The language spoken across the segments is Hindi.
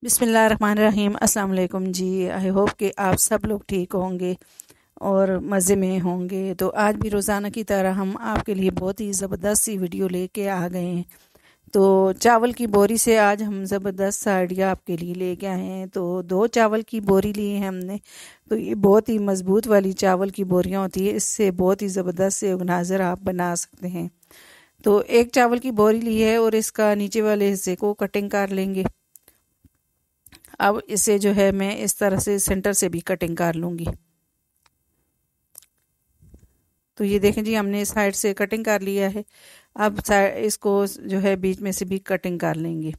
बिस्मिल्लाहिर्रहमानिर्रहीम। अस्सलाम वालेकुम जी। आई होप कि आप सब लोग ठीक होंगे और मज़े में होंगे। तो आज भी रोज़ाना की तरह हम आपके लिए बहुत ही ज़बरदस्त सी वीडियो लेके आ गए हैं। तो चावल की बोरी से आज हम ज़बरदस्त सा आइडिया आपके लिए लेके आए हैं। तो 2 चावल की बोरी ली है हमने। तो ये बहुत ही मज़बूत वाली चावल की बोरियां होती है, इससे बहुत ही ज़बरदस्त से ऑर्गेनाइज़र आप बना सकते हैं। तो एक चावल की बोरी ली है और इसका नीचे वाले हिस्से को कटिंग कर लेंगे। अब इसे जो है मैं इस तरह से सेंटर से भी कटिंग कर लूँगी। तो ये देखें जी, हमने साइड से कटिंग कर लिया है। अब इसको जो है बीच में से भी कटिंग कर लेंगे।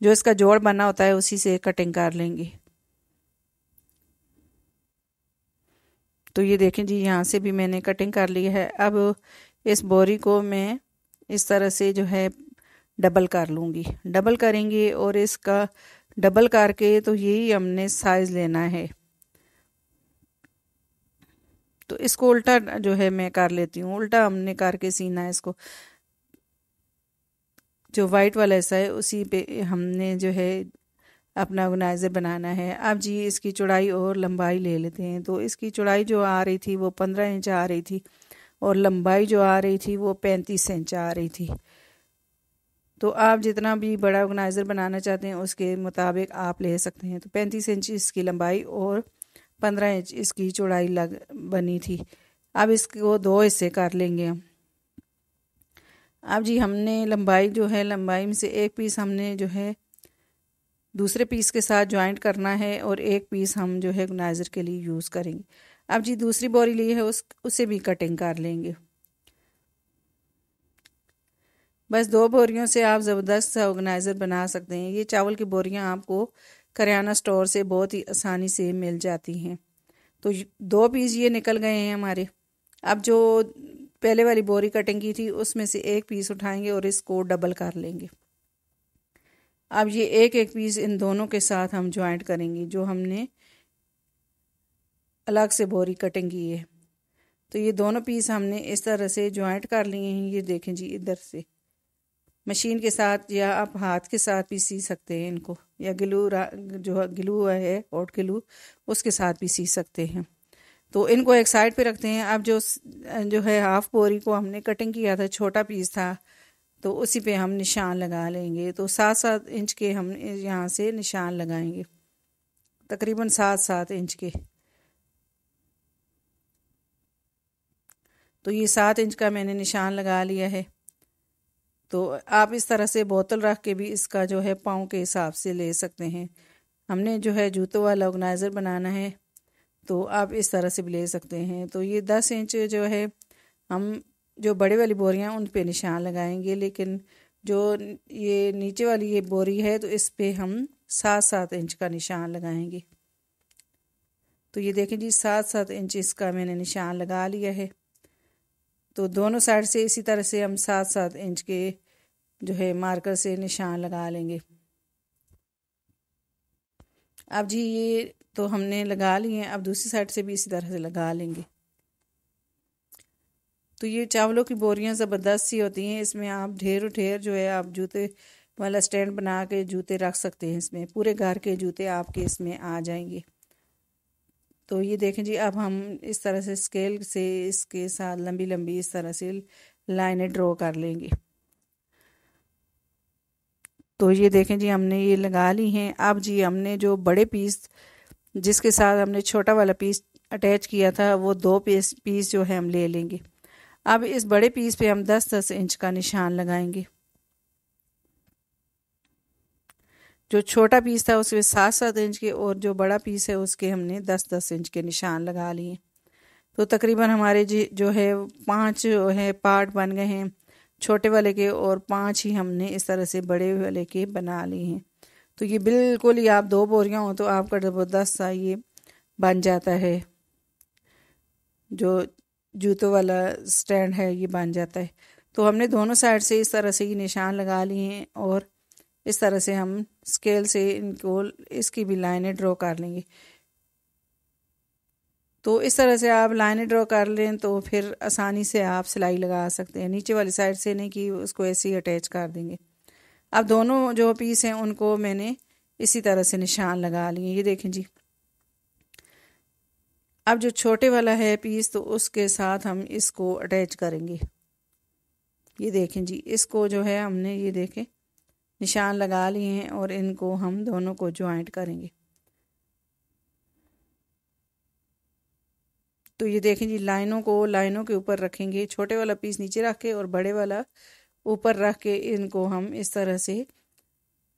जो इसका जोड़ बना होता है उसी से कटिंग कर लेंगे। तो ये देखें जी, यहाँ से भी मैंने कटिंग कर ली है। अब इस बोरी को मैं इस तरह से जो है डबल कर लूँगी। डबल करेंगे और इसका डबल करके तो यही हमने साइज़ लेना है। तो इसको उल्टा जो है मैं कर लेती हूँ। उल्टा हमने करके सीना है इसको। जो वाइट वाला हिस्सा है उसी पे हमने जो है अपना ऑर्गेनाइज़र बनाना है। अब जी इसकी चौड़ाई और लंबाई ले लेते हैं। तो इसकी चौड़ाई जो आ रही थी वो 15 इंच आ रही थी और लंबाई जो आ रही थी वो 35 इंच आ रही थी। तो आप जितना भी बड़ा ऑर्गेनाइज़र बनाना चाहते हैं उसके मुताबिक आप ले सकते हैं। तो 35 इंच इसकी लंबाई और 15 इंच इसकी चौड़ाई बनी थी। अब इसको 2 हिस्से कर लेंगे हम। अब जी हमने लंबाई जो है, लंबाई में से एक पीस हमने जो है दूसरे पीस के साथ ज्वाइंट करना है और एक पीस हम जो है ऑर्गेनाइज़र के लिए यूज़ करेंगे। अब जी दूसरी बोरी ली है उसे भी कटिंग कर लेंगे। बस 2 बोरियों से आप ज़बरदस्त सा ऑर्गेनाइज़र बना सकते हैं। ये चावल की बोरियां आपको करियाना स्टोर से बहुत ही आसानी से मिल जाती हैं। तो 2 पीस ये निकल गए हैं हमारे। अब जो पहले वाली बोरी कटिंग की थी उसमें से एक पीस उठाएंगे और इसको डबल कर लेंगे। अब ये एक एक पीस इन दोनों के साथ हम ज्वाइंट करेंगे जो हमने अलग से बोरी कटिंग की है। तो ये दोनों पीस हमने इस तरह से ज्वाइंट कर लिए हैं। ये देखें जी, इधर से मशीन के साथ या आप हाथ के साथ भी सी सकते हैं इनको, या जो ग्लू है हॉट ग्लू उसके साथ भी सी सकते हैं। तो इनको एक साइड पे रखते हैं। अब जो है हाफ बोरी को हमने कटिंग किया था, छोटा पीस था, तो उसी पे हम निशान लगा लेंगे। तो 7-7 इंच के हम यहाँ से निशान लगाएंगे, तकरीबन 7-7 इंच के। तो ये 7 इंच का मैंने निशान लगा लिया है। तो आप इस तरह से बोतल रख के भी इसका जो है पाँव के हिसाब से ले सकते हैं। हमने जो है जूतों वाला ऑर्गेनाइज़र बनाना है तो आप इस तरह से भी ले सकते हैं। तो ये 10 इंच जो है हम जो बड़े वाली बोरियां उन पे निशान लगाएंगे, लेकिन जो ये नीचे वाली ये बोरी है तो इस पे हम 7-7 इंच का निशान लगाएंगे। तो ये देखें जी, 7-7 इंच इसका मैंने निशान लगा लिया है। तो दोनों साइड से इसी तरह से हम 7-7 इंच के जो है मार्कर से निशान लगा लेंगे। अब जी ये तो हमने लगा लिए हैं। अब दूसरी साइड से भी इसी तरह से लगा लेंगे। तो ये चावलों की बोरियां ज़बरदस्त सी होती हैं। इसमें आप ढेर ढेर जो है आप जूते वाला स्टैंड बना के जूते रख सकते हैं। इसमें पूरे घर के जूते आपके इसमें आ जाएंगे। तो ये देखें जी, अब हम इस तरह से स्केल से इसके साथ लंबी लंबी इस तरह से लाइनें ड्रॉ कर लेंगे। तो ये देखें जी, हमने ये लगा ली हैं। अब जी हमने जो बड़े पीस जिसके साथ हमने छोटा वाला पीस अटैच किया था वो 2 पीस जो है हम ले लेंगे। अब इस बड़े पीस पे हम 10-10 इंच का निशान लगाएंगे। जो छोटा पीस था उसके 7-7 इंच के और जो बड़ा पीस है उसके हमने 10-10 इंच के निशान लगा लिए। तो तकरीबन हमारे जो है 5 जो है पार्ट बन गए हैं छोटे वाले के, और 5 ही हमने इस तरह से बड़े वाले के बना लिए हैं। तो ये बिल्कुल ही आप 2 बोरियां हो तो आपका ज़बरदस्त सा ये बन जाता है। जो जूतों वाला स्टैंड है ये बन जाता है। तो हमने दोनों साइड से इस तरह से ही निशान लगा लिए हैं और इस तरह से हम स्केल से इनको इसकी भी लाइनें ड्रॉ कर लेंगे। तो इस तरह से आप लाइनें ड्रॉ कर लें तो फिर आसानी से आप सिलाई लगा सकते हैं। नीचे वाली साइड से नहीं कि उसको ऐसे ही अटैच कर देंगे। अब दोनों जो पीस हैं उनको मैंने इसी तरह से निशान लगा लिए। ये देखें जी। अब जो छोटे वाला है पीस तो उसके साथ हम इसको अटैच करेंगे। ये देखें जी, इसको जो है हमने ये देखें निशान लगा लिए हैं और इनको हम दोनों को ज्वाइंट करेंगे। तो ये देखें जी, लाइनों को लाइनों के ऊपर रखेंगे, छोटे वाला पीस नीचे रख के और बड़े वाला ऊपर रख के इनको हम इस तरह से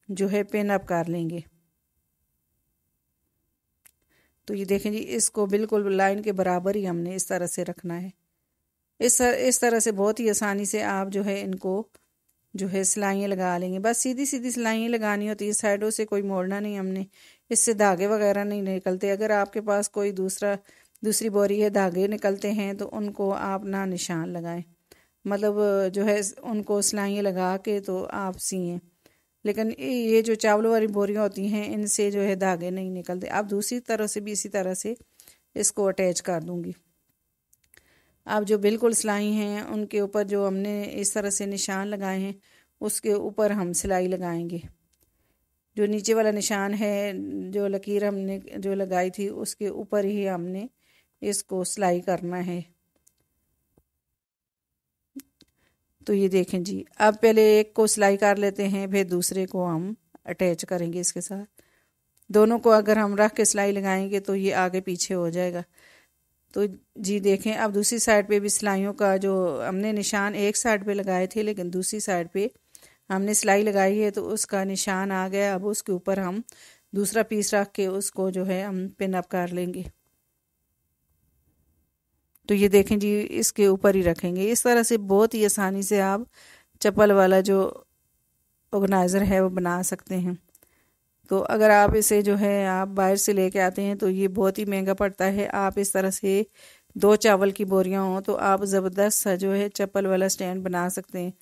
जो है पिन अप कर लेंगे। तो ये देखें जी, इसको बिल्कुल लाइन के बराबर ही हमने इस तरह से रखना है। इस तरह से बहुत ही आसानी से आप जो है इनको जो है सिलाइयाँ लगा लेंगे। बस सीधी सीधी सिलाइयाँ लगानी होती है, साइडों से कोई मोड़ना नहीं हमने, इससे धागे वगैरह नहीं निकलते। अगर आपके पास कोई दूसरी बोरी है, धागे निकलते हैं तो उनको आप ना निशान लगाएं, मतलब जो है उनको सिलाइयाँ लगा के तो आप सिएं। लेकिन ये जो चावलों वाली बोरियां होती हैं इनसे जो है धागे नहीं निकलते। आप दूसरी तरह से भी इसी तरह से इसको अटैच कर दूंगी। अब जो बिल्कुल सिलाई हैं उनके ऊपर जो हमने इस तरह से निशान लगाए हैं उसके ऊपर हम सिलाई लगाएंगे। जो नीचे वाला निशान है, जो लकीर हमने जो लगाई थी उसके ऊपर ही हमने इसको सिलाई करना है। तो ये देखें जी, अब पहले एक को सिलाई कर लेते हैं, फिर दूसरे को हम अटैच करेंगे इसके साथ। दोनों को अगर हम रख के सिलाई लगाएंगे तो ये आगे पीछे हो जाएगा। तो जी देखें, अब दूसरी साइड पे भी सिलाइयों का जो हमने निशान एक साइड पे लगाए थे लेकिन दूसरी साइड पे हमने सिलाई लगाई है तो उसका निशान आ गया। अब उसके ऊपर हम दूसरा पीस रख के उसको जो है हम पिन अप कर लेंगे। तो ये देखें जी, इसके ऊपर ही रखेंगे। इस तरह से बहुत ही आसानी से आप चप्पल वाला जो ऑर्गेनाइज़र है वो बना सकते हैं। तो अगर आप इसे जो है आप बाहर से लेके आते हैं तो ये बहुत ही महंगा पड़ता है। आप इस तरह से 2 चावल की बोरियां हों तो आप ज़बरदस्त सा जो है चप्पल वाला स्टैंड बना सकते हैं।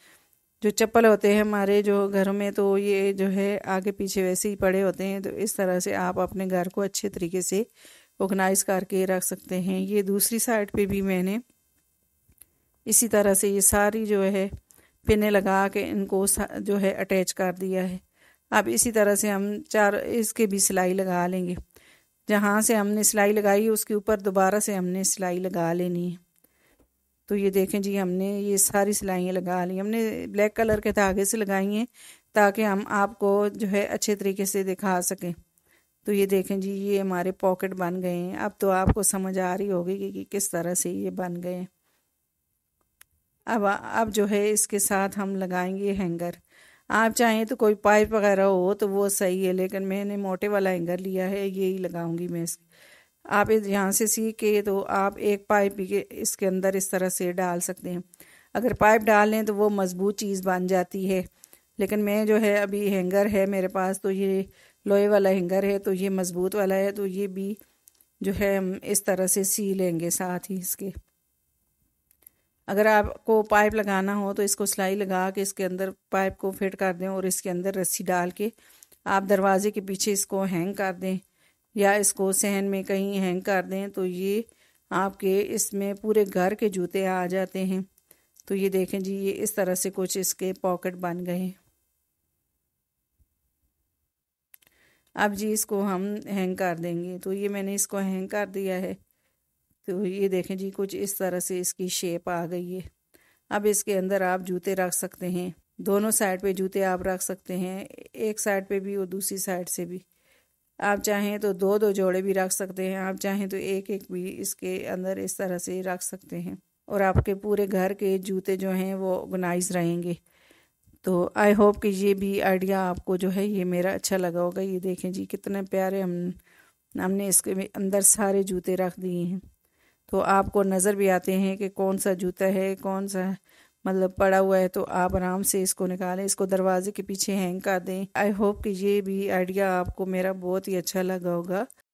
जो चप्पल होते हैं हमारे जो घरों में तो ये जो है आगे पीछे वैसे ही पड़े होते हैं। तो इस तरह से आप अपने घर को अच्छे तरीके से ऑर्गेनाइज करके रख सकते हैं। ये दूसरी साइड पे भी मैंने इसी तरह से ये सारी जो है पिने लगा के इनको जो है अटैच कर दिया है। अब इसी तरह से हम इसके भी सिलाई लगा लेंगे। जहाँ से हमने सिलाई लगाई उसके ऊपर दोबारा से हमने सिलाई लगा लेनी है। तो ये देखें जी, हमने ये सारी सिलाइयाँ लगा ली। हमने ब्लैक कलर के धागे से लगाई हैं ताकि हम आपको जो है अच्छे तरीके से दिखा सकें। तो ये देखें जी, ये हमारे पॉकेट बन गए हैं। अब तो आपको समझ आ रही होगी कि किस तरह से ये बन गए हैं। अब जो है इसके साथ हम लगाएंगे हैंगर। आप चाहें तो कोई पाइप वगैरह हो तो वो सही है, लेकिन मैंने मोटे वाला हैंगर लिया है, यही लगाऊंगी मैं इसके। आप यहाँ से सीख के तो आप एक पाइप इसके अंदर इस तरह से डाल सकते हैं। अगर पाइप डाल लें तो वो मज़बूत चीज़ बन जाती है, लेकिन मैं जो है अभी हैंगर है मेरे पास तो ये लोहे वाला हैंगर है तो ये मज़बूत वाला है। तो ये भी जो है हम इस तरह से सी लेंगे साथ ही इसके। अगर आपको पाइप लगाना हो तो इसको सिलाई लगा के इसके अंदर पाइप को फिट कर दें और इसके अंदर रस्सी डाल के आप दरवाजे के पीछे इसको हैंग कर दें या इसको सहन में कहीं हैंग कर दें तो ये आपके इसमें पूरे घर के जूते आ जाते हैं। तो ये देखें जी, ये इस तरह से कुछ इसके पॉकेट बन गए हैं। अब जी इसको हम हैंग कर देंगे। तो ये मैंने इसको हैंग कर दिया है। तो ये देखें जी, कुछ इस तरह से इसकी शेप आ गई है। अब इसके अंदर आप जूते रख सकते हैं, दोनों साइड पे जूते आप रख सकते हैं, एक साइड पे भी और दूसरी साइड से भी। आप चाहें तो 2-2 जोड़े भी रख सकते हैं, आप चाहें तो एक एक भी इसके अंदर इस तरह से रख सकते हैं और आपके पूरे घर के जूते जो हैं वो ऑर्गेनाइज रहेंगे। तो आई होप कि ये भी आइडिया आपको जो है ये मेरा अच्छा लगा होगा। ये देखें जी, कितने प्यारे हमने इसके अंदर सारे जूते रख दिए हैं। तो आपको नज़र भी आते हैं कि कौन सा जूता है, कौन सा मतलब पड़ा हुआ है। तो आप आराम से इसको निकालें, इसको दरवाजे के पीछे हैंग कर दें। आई होप कि ये भी आइडिया आपको मेरा बहुत ही अच्छा लगा होगा।